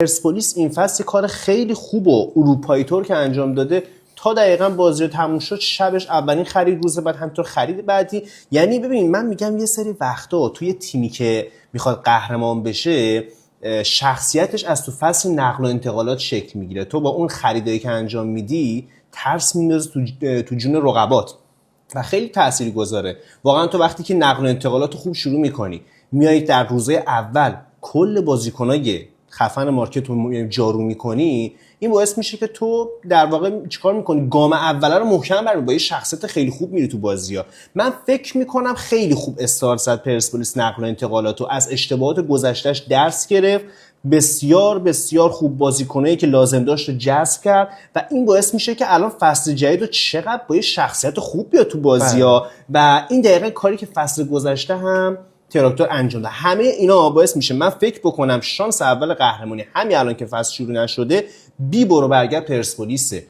پرسپولیس این فصل کار خیلی خوب و اروپایی طور که انجام داده تا دقیقاً بازی رو تموم شد شبش اولین خرید، روز بعد همینطور خرید بعدی. یعنی ببین من میگم یه سری وقتا توی تیمی که میخواد قهرمان بشه شخصیتش از تو فصل نقل و انتقالات شکل میگیره. تو با اون خریدایی که انجام میدی ترس میندازه تو جون رقبات و خیلی تأثیر گذاره. واقعا تو وقتی که نقل و انتقالات خوب شروع میکنی، میای در روزهای اول کل بازیکنای خفن مارکت رو جارو میکنی، این باعث میشه که تو در واقع چیکار میکنی؟ گام اوله رو محکم برمی، با یه شخصیت خیلی خوب میری تو بازی‌ها. من فکر میکنم خیلی خوب استارت زد پرسپولیس نقل و انتقالات و از اشتباهات گذشتهش درس گرفت. بسیار بسیار خوب بازیکنایی که لازم داشت رو جذب کرد و این باعث میشه که الان فصل جدید رو چقدر با یه شخصیت خوب بیاد تو بازی‌ها و این دقیقاً کاری که فصل گذشته هم تراکتور انجام داد. همه اینا باعث میشه من فکر بکنم شانس اول قهرمانی همین الان که فصل شروع نشده بی برو برگرد پرسپولیسه.